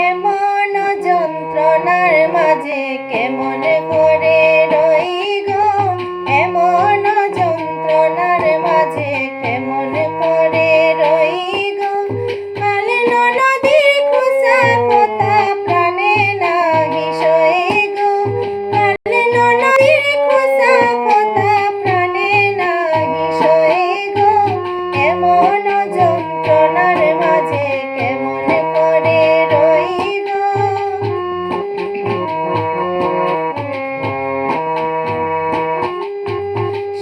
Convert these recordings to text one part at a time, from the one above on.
এমন যন্ত্রণার মাঝে কেমন করে রই গো, এমন যন্ত্রণার মাঝে কেমন করে রই গো। কালেন নদীর খোসা পোতা প্রাণে নাহি সই গো, কালেন নদীর খোসা পোতা প্রাণে নাহি সই গো। এমন যন্ত্রণার মাঝে কেমন করে রই গো।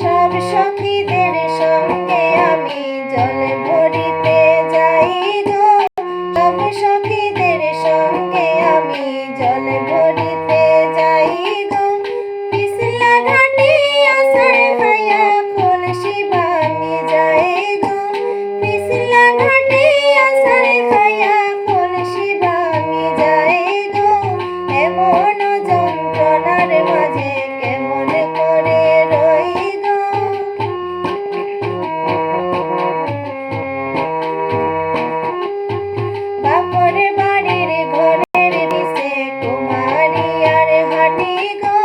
সব সখীদের সঙ্গে আমি জল ভরিতে যাই গো, সব সখীদের সঙ্গে আমি জল ভরিতে যাই গো। পিছলা ঘাটে আষাঢ় খাইয়া কলসি ভাঙি যায় গো, পিছলা ঘাটে আষাঢ় খাইয়া কলসি ভাঙি যায় গো। এমন যন্ত্রণার মাঝে কেমন করে রই গো। বাপর বাড়ির ঘরের নিচে কুমারী আর হাঁটি গো,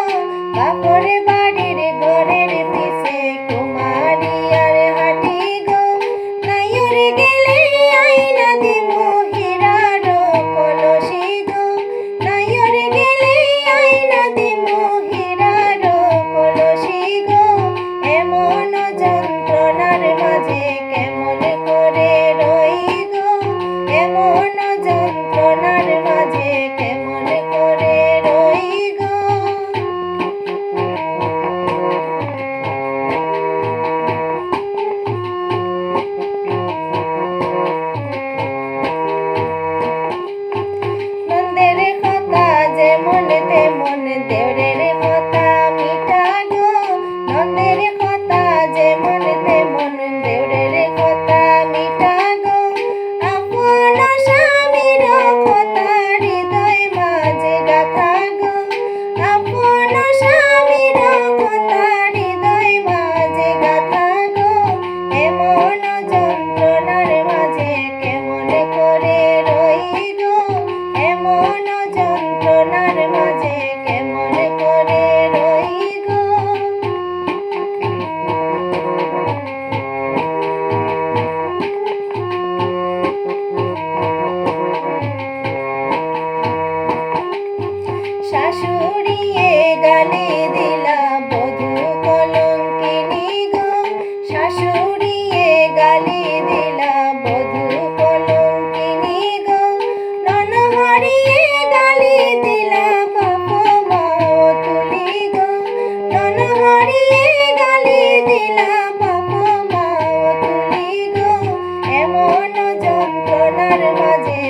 বাপর বাড়ির ঘরের নিচে কুমারী আর হাঁটি গো। নাইর গেলে আইনা দিমু হীরার কলসি গো, নাইর গেলে আইনা দিমু হীরার কলসি গো। এমন যন্ত্রণার মাঝে কেমন করে রই গো, এমন যন্ত্রণার মাঝে কেমন করে রই গো। নন্দের কথা যেমন তেমন দেওরের কথা মিঠা গো, নন্দের কথা যেমন তেমন দেওরের কথা মিঠা গো। আপন স্বামীর কথা হৃদয় মাঝে গাথা গো, আপন স্বামীর কথা হৃদয় মাঝে গাথা গো। এমন যন্ত্রণার মাঝে কেমন করে রই গো, এমন যন্ত্রণার মাঝে কেমন করে রই গো। শাশুড়িয়ে গালি দিলা বধূ কলঙ্কিনী গো, শাশুড়িয়ে গালি দিলা বধূ কলঙ্কিনী গো। ননহরিয়ে গালি দিলা বাপ মাও তুলি গো, ননহরিয়ে গালি দিলা বাপ মাও তুলি গো। এমন যন্ত্রণার মাঝে